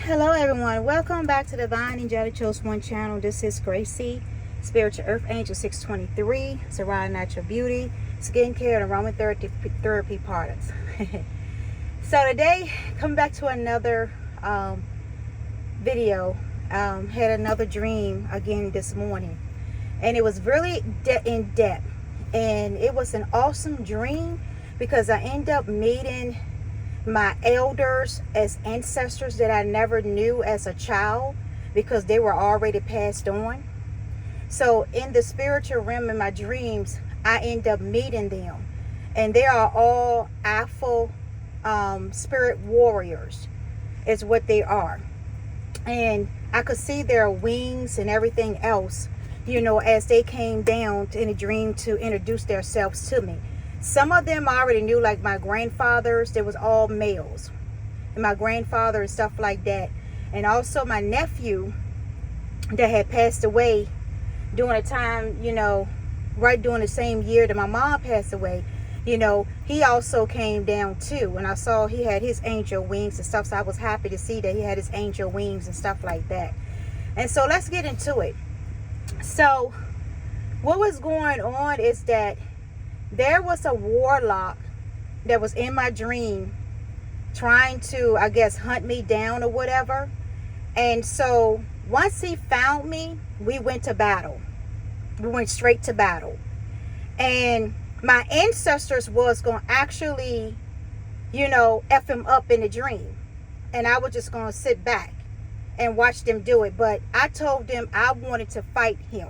Hello everyone, welcome back to Divine Angelic Chosen channel. This is Gracie, Spiritual Earth Angel 623, Sarai Natural Beauty, Skincare and Aromatherapy products. So today, coming back to another video, had another dream again this morning. And it was really in depth. And it was an awesome dream because I ended up meeting my elders as ancestors that I never knew as a child because they were already passed on. So in the spiritual realm in my dreams, I end up meeting them, and they are all Alpha spirit warriors is what they are. And I could see their wings and everything else, as they came down in a dream to introduce themselves to me. Some of them I already knew, like my grandfathers. They was all males, and my grandfather and stuff like that. And also my nephew that had passed away during a time, right during the same year that my mom passed away. He also came down too, and I saw he had his angel wings and stuff. So I was happy to see that he had his angel wings and stuff like that. And so let's get into it. So what was going on is that there was a warlock that was in my dream trying to, I guess, hunt me down or whatever. And so once he found me, we went to battle. We went straight to battle. And my ancestors was going to actually, F him up in the dream. And I was just going to sit back and watch them do it. But I told them I wanted to fight him,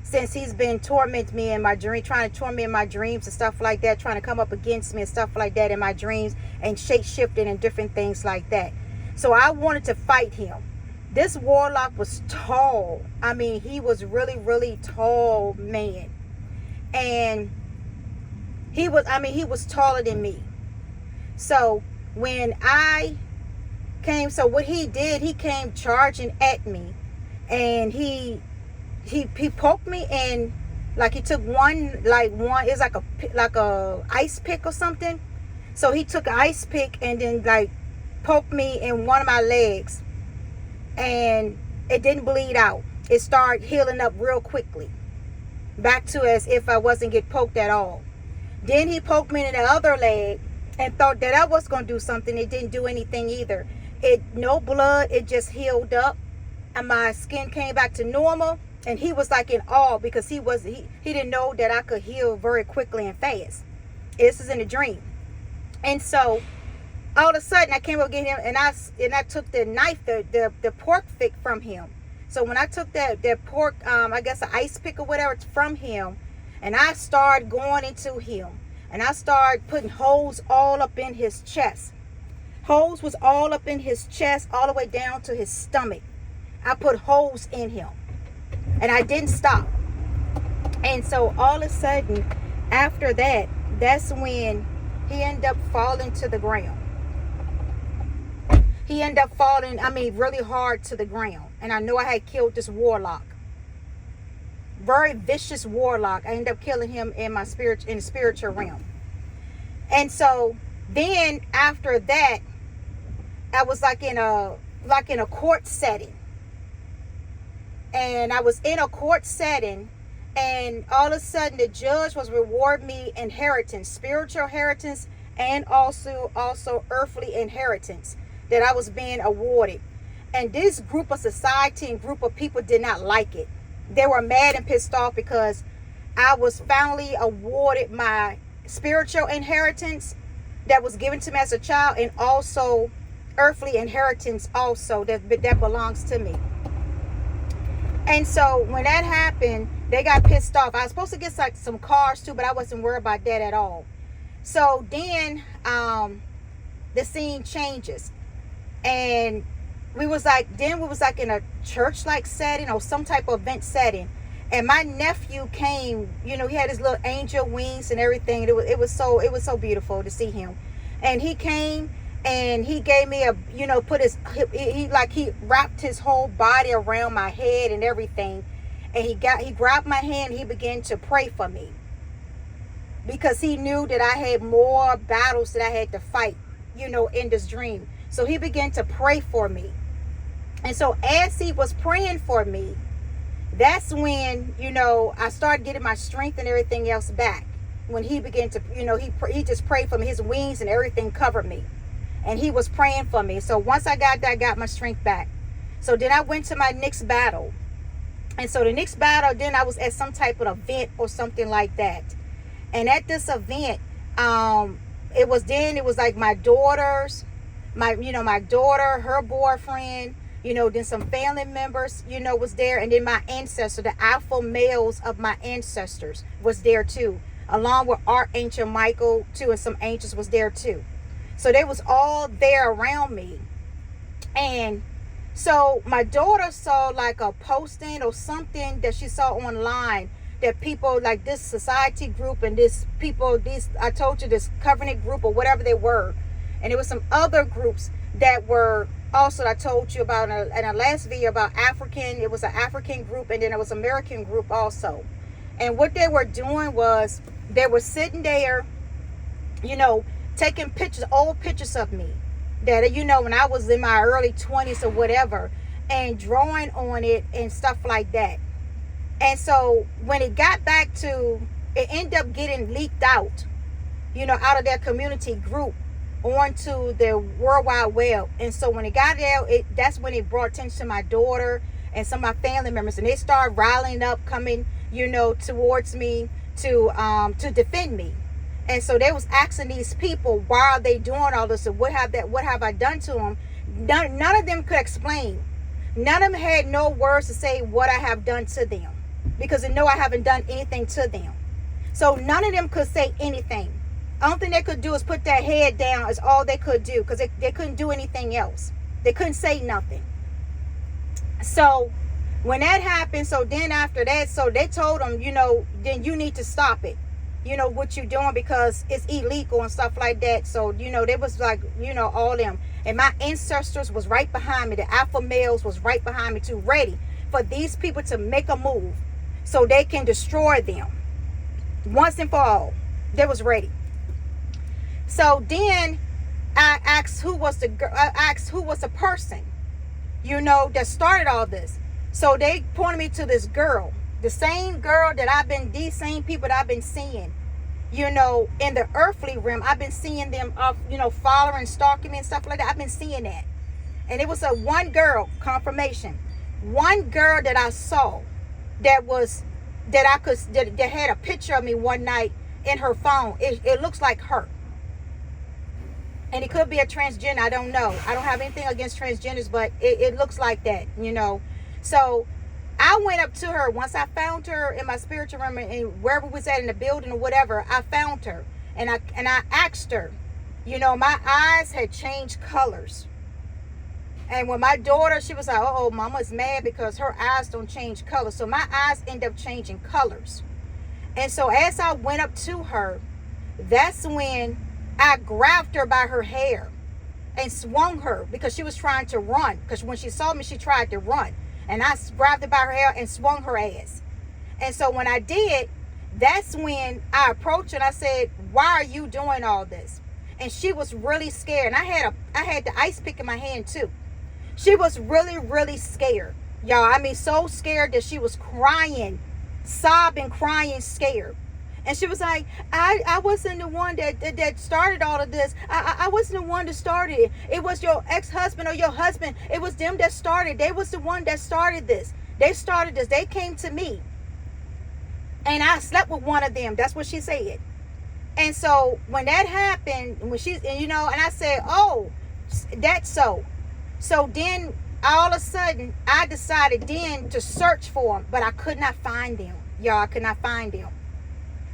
since he's been tormenting me in my dream, trying to torment me in my dreams and stuff like that, trying to come up against me and stuff like that in my dreams, and shape-shifting and different things like that. So I wanted to fight him. This warlock was tall. I mean, he was really, really tall man. And he was taller than me. So when I came, so what he did, he came charging at me, and he poked me, and like he took it's like a ice pick or something. So he took an ice pick and then like poked me in one of my legs, and it didn't bleed out. It started healing up real quickly, back to as if I wasn't getting poked at all. Then he poked me in the other leg and thought that I was going to do something. It didn't do anything either. No blood. It just healed up, and my skin came back to normal. And he was like in awe because he didn't know that I could heal very quickly and fast. This is in a dream. And so all of a sudden I came up get him, and I took the knife, the pork pick from him. So when I took that pork, I guess an ice pick or whatever from him, and I started going into him, and I started putting holes all up in his chest. Holes was all up in his chest, all the way down to his stomach. I put holes in him. And I didn't stop. And so all of a sudden, after that, that's when he ended up falling to the ground. He ended up falling, really hard to the ground. And I know I had killed this warlock. Very vicious warlock. I ended up killing him in the spiritual realm. And so then after that, I was like in a court setting. And I was in a court setting, and all of a sudden the judge was rewarding me inheritance, spiritual inheritance, and also earthly inheritance that I was being awarded. And this group of society and group of people did not like it. They were mad and pissed off because I was finally awarded my spiritual inheritance that was given to me as a child, and also earthly inheritance also that belongs to me. And so when that happened, they got pissed off. I was supposed to get like some cars too, but I wasn't worried about that at all. So then the scene changes, and we was like in a church like setting or some type of event setting. And my nephew came, he had his little angel wings and everything. It was so beautiful to see him. And he came, and he gave me he wrapped his whole body around my head and everything. And he grabbed my hand, and he began to pray for me, because he knew that I had more battles that I had to fight, in this dream. So he began to pray for me. And so as he was praying for me, that's when, I started getting my strength and everything else back. When he began to, he just prayed for me. His wings and everything covered me. And he was praying for me. So once I got that, I got my strength back. So then I went to my next battle. And so the next battle, then I was at some type of event or something like that. And at this event, it was like my daughter, her boyfriend, then some family members, was there. And then my ancestor, the alpha males of my ancestors was there too, along with Archangel Michael too, and some angels was there too. So they was all there around me. And so my daughter saw like a posting or something that she saw online, that people like this society group and this covenant group or whatever they were. And there was some other groups that were also, I told you about in a last video about African. It was an African group, and then it was an American group also. And what they were doing was they were sitting there, taking pictures, old pictures of me that, when I was in my early 20s or whatever, and drawing on it and stuff like that. And so when it got back to, it ended up getting leaked out, out of their community group onto the World Wide Web. And so when it got there, that's when it brought attention to my daughter and some of my family members, and they started riling up, coming, towards me to defend me. And so they was asking these people, why are they doing all this? And what have I done to them? None of them could explain. None of them had no words to say what I have done to them, because they know I haven't done anything to them. So none of them could say anything. The only thing they could do is put their head down, is all they could do, because they couldn't do anything else. They couldn't say nothing. So when that happened, so then after that, so they told them, then you need to stop it. What you're doing, because it's illegal and stuff like that. So, they was like, all them. And my ancestors was right behind me. The alpha males was right behind me too, ready for these people to make a move so they can destroy them once and for all. They was ready. So then I asked who was the person, that started all this. So they pointed me to this girl. The same girl that these same people that I've been seeing, in the earthly realm. I've been seeing them, following, stalking me and stuff like that. I've been seeing that. And it was one girl, confirmation. One girl that I saw that had a picture of me one night in her phone. It looks like her. And it could be a transgender. I don't know. I don't have anything against transgenders, but it looks like that, So I went up to her once I found her in my spiritual realm, and wherever we was at in the building or whatever. I found her, and I asked her. My eyes had changed colors, and when my daughter, she was like, "Oh, Mama's mad because her eyes don't change colors." So my eyes end up changing colors, and so as I went up to her, that's when I grabbed her by her hair and swung her, because she was trying to run. Because when she saw me, she tried to run. And I grabbed her by her hair and swung her ass. And so when I did, that's when I approached her and I said, "Why are you doing all this?" And she was really scared. And I had the ice pick in my hand too. She was really, really scared. Y'all, I mean, so scared that she was crying, sobbing, crying, scared. And she was like, I wasn't the one that started all of this. I wasn't the one that started it. It was your ex-husband or your husband. It was them that started. They was the one that started this. They started this. They came to me. And I slept with one of them. That's what she said. And so when that happened, and I said, "Oh, that's so." So then all of a sudden, I decided then to search for them, but I could not find them. Y'all, I could not find them.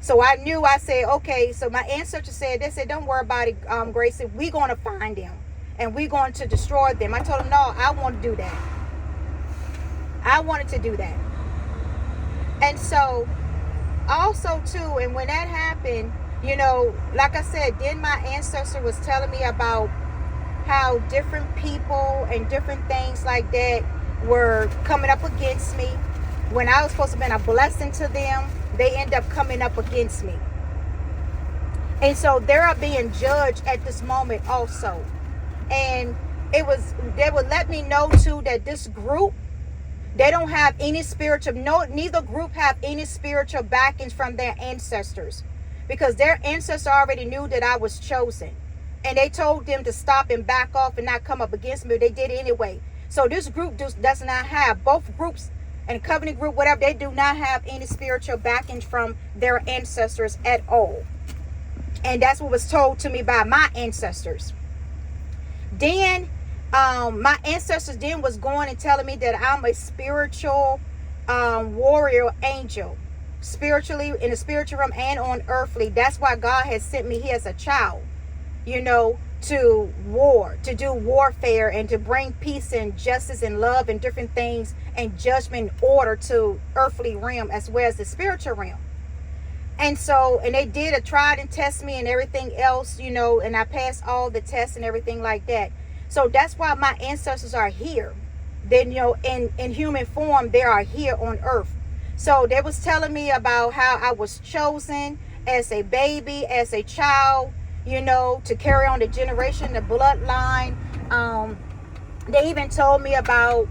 So I said, okay, so my ancestors they said, "Don't worry about it, Grace. We're going to find them and we're going to destroy them." I told them, no, I want to do that. I wanted to do that. And so also too, and when that happened, like I said, then my ancestor was telling me about how different people and different things like that were coming up against me. When I was supposed to have been a blessing to them, they end up coming up against me. And so they are being judged at this moment also. And they would let me know too that this group, they don't have any spiritual, no, neither group have any spiritual backings from their ancestors, because their ancestors already knew that I was chosen, and they told them to stop and back off and not come up against me. They did it anyway. So this group does not have, both groups, and covenant group, whatever, they do not have any spiritual backings from their ancestors at all. And that's what was told to me by my ancestors. Then my ancestors then was going and telling me that I'm a spiritual warrior angel, spiritually, in the spiritual realm and on earthly. That's why God has sent me here as a child, to do warfare, and to bring peace and justice and love and different things and judgment and order to earthly realm as well as the spiritual realm. And so, and they did a tried and test me and everything else, and I passed all the tests and everything like that. So that's why my ancestors are here. Then, in human form, they are here on earth. So they was telling me about how I was chosen as a baby, as a child, to carry on the generation, the bloodline. They even told me about,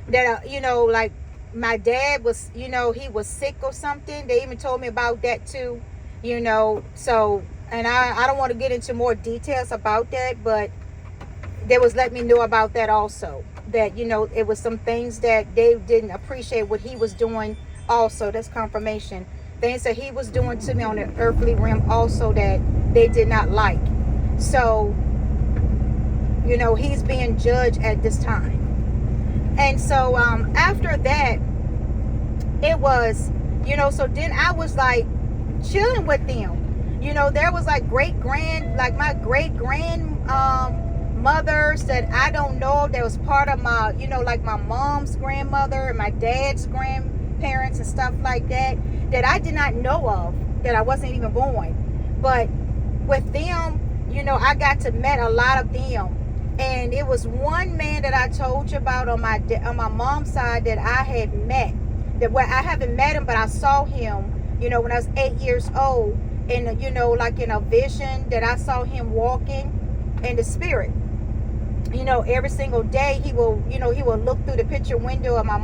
that, like my dad was, he was sick or something. They even told me about that too, so, and I don't want to get into more details about that, but they was letting me know about that also, that, it was some things that they didn't appreciate what he was doing also. That's confirmation. Things that he was doing to me on the earthly realm also that they did not like. So, he's being judged at this time. And so after that, it was, so then I was like chilling with them. There was like my great grandmothers that I don't know, that was part of my, like my mom's grandmother and my dad's grandparents and stuff like that I did not know of, that I wasn't even born. But with them, I got to meet a lot of them. And it was one man that I told you about on my mom's side that I had met. I haven't met him, but I saw him, when I was 8 years old. And, like in a vision that I saw him walking in the spirit. Every single day he will look through the picture window of my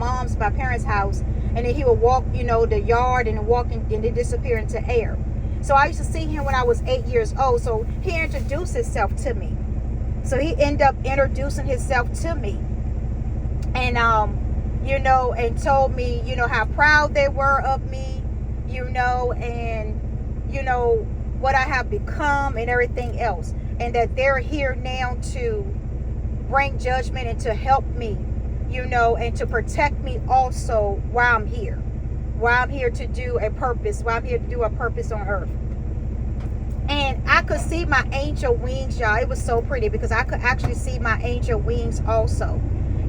parents' house. And then he would walk, the yard and walking and then disappear into air. So I used to see him when I was 8 years old. So he introduced himself to me. So he ended up introducing himself to me. And, and told me, how proud they were of me, and, what I have become and everything else. And that they're here now to bring judgment and to help me, and to protect me also while I'm here. While I'm here to do a purpose, on earth. And I could see my angel wings, y'all. It was so pretty because I could actually see my angel wings also,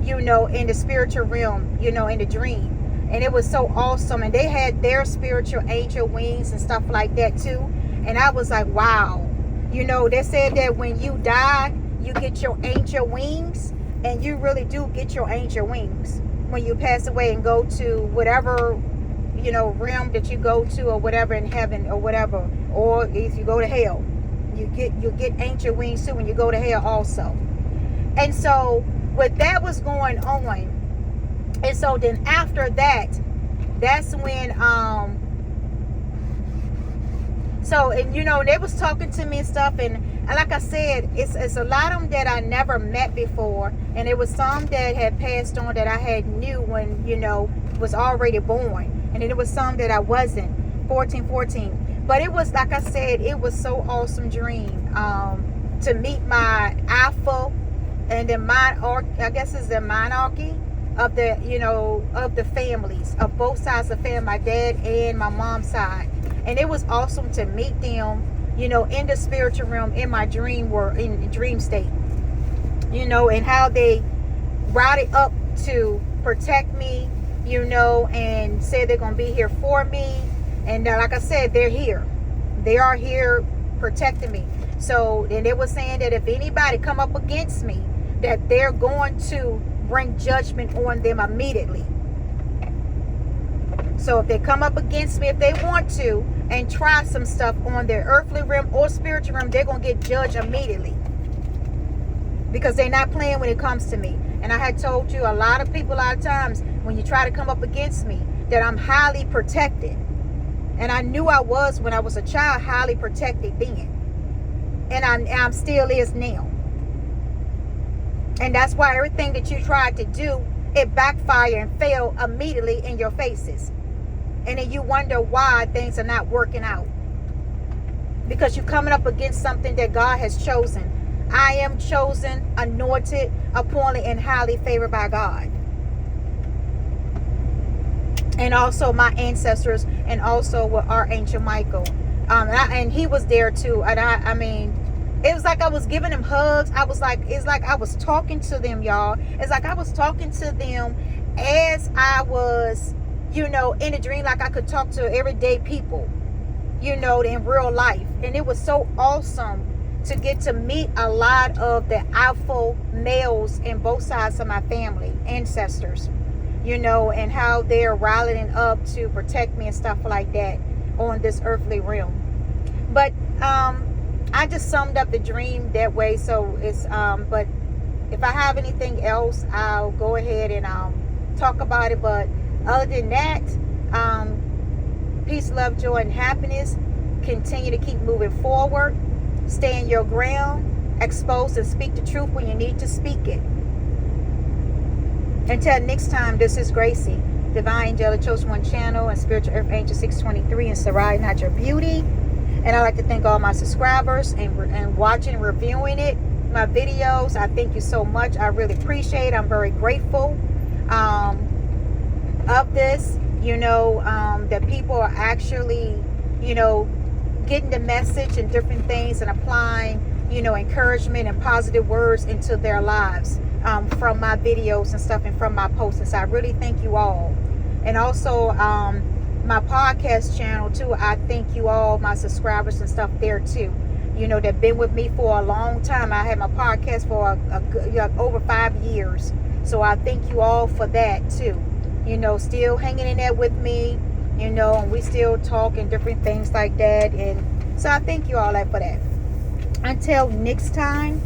in the spiritual realm, in the dream. And it was so awesome. And they had their spiritual angel wings and stuff like that too. And I was like, wow. They said that when you die, you get your angel wings. And you really do get your angel wings when you pass away and go to whatever, realm that you go to, or whatever, in heaven or whatever. Or if you go to hell, you get angel wings too when you go to hell also. And so what that was going on, and so then after that, that's when they was talking to me and stuff, and like I said, it's a lot of them that I never met before, and it was some that had passed on that I had knew when was already born, and then it was some that I wasn't, 14. But it was, like I said, it was so awesome dream to meet my alpha, and then I guess it's the monarchy of the of the families, of both sides of the family, my dad and my mom's side. And it was awesome to meet them, in the spiritual realm, in my dream, or in the dream state, and how they routed up to protect me, and said they're going to be here for me. And like I said, they're here. They are here protecting me. So, and they were saying that if anybody come up against me, that they're going to bring judgment on them immediately. So if they come up against me, if they want to, and try some stuff on their earthly realm or spiritual realm, they're going to get judged immediately. Because they're not playing when it comes to me. And I had told you, a lot of people, a lot of times, when you try to come up against me, that I'm highly protected. And I knew I was, when I was a child, highly protected then. And I'm still is now. And that's why everything that you tried to do, it backfired and failed immediately in your faces. And then you wonder why things are not working out. Because you're coming up against something that God has chosen. I am chosen, anointed, appointed, and highly favored by God. And also my ancestors, and also with Archangel Michael. And he was there too. And I mean, it was like I was giving them hugs. It's like I was talking to them, y'all. It's like I was talking to them as I was, in a dream, like I could talk to everyday people, in real life. And it was so awesome to get to meet a lot of the alpha males in both sides of my family, ancestors, and how they're rallying up to protect me and stuff like that on this earthly realm. But I just summed up the dream that way. So it's but if I have anything else, I'll go ahead and talk about it. But other than that, peace, love, joy, and happiness. Continue to keep moving forward. Stay in your ground. Expose and speak the truth when you need to speak it. Until next time, this is Gracie, Divine Angelic Chosen One Channel, and Spiritual Earth Angel 623, and Sarai Natural Beauty. And I'd like to thank all my subscribers and watching and reviewing my videos. I thank you so much. I really appreciate it. I'm very grateful of this, that people are actually, getting the message and different things and applying, encouragement and positive words into their lives from my videos and stuff and from my posts. And so I really thank you all. And also my podcast channel too. I thank you all, my subscribers and stuff there too. They've been with me for a long time. I had my podcast for over 5 years. So I thank you all for that too. Still hanging in there with me. And we still talk and different things like that. And so I thank you all for that. Until next time,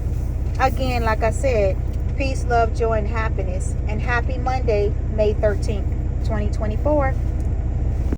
again, like I said, peace, love, joy, and happiness. And happy Monday, May 13th, 2024.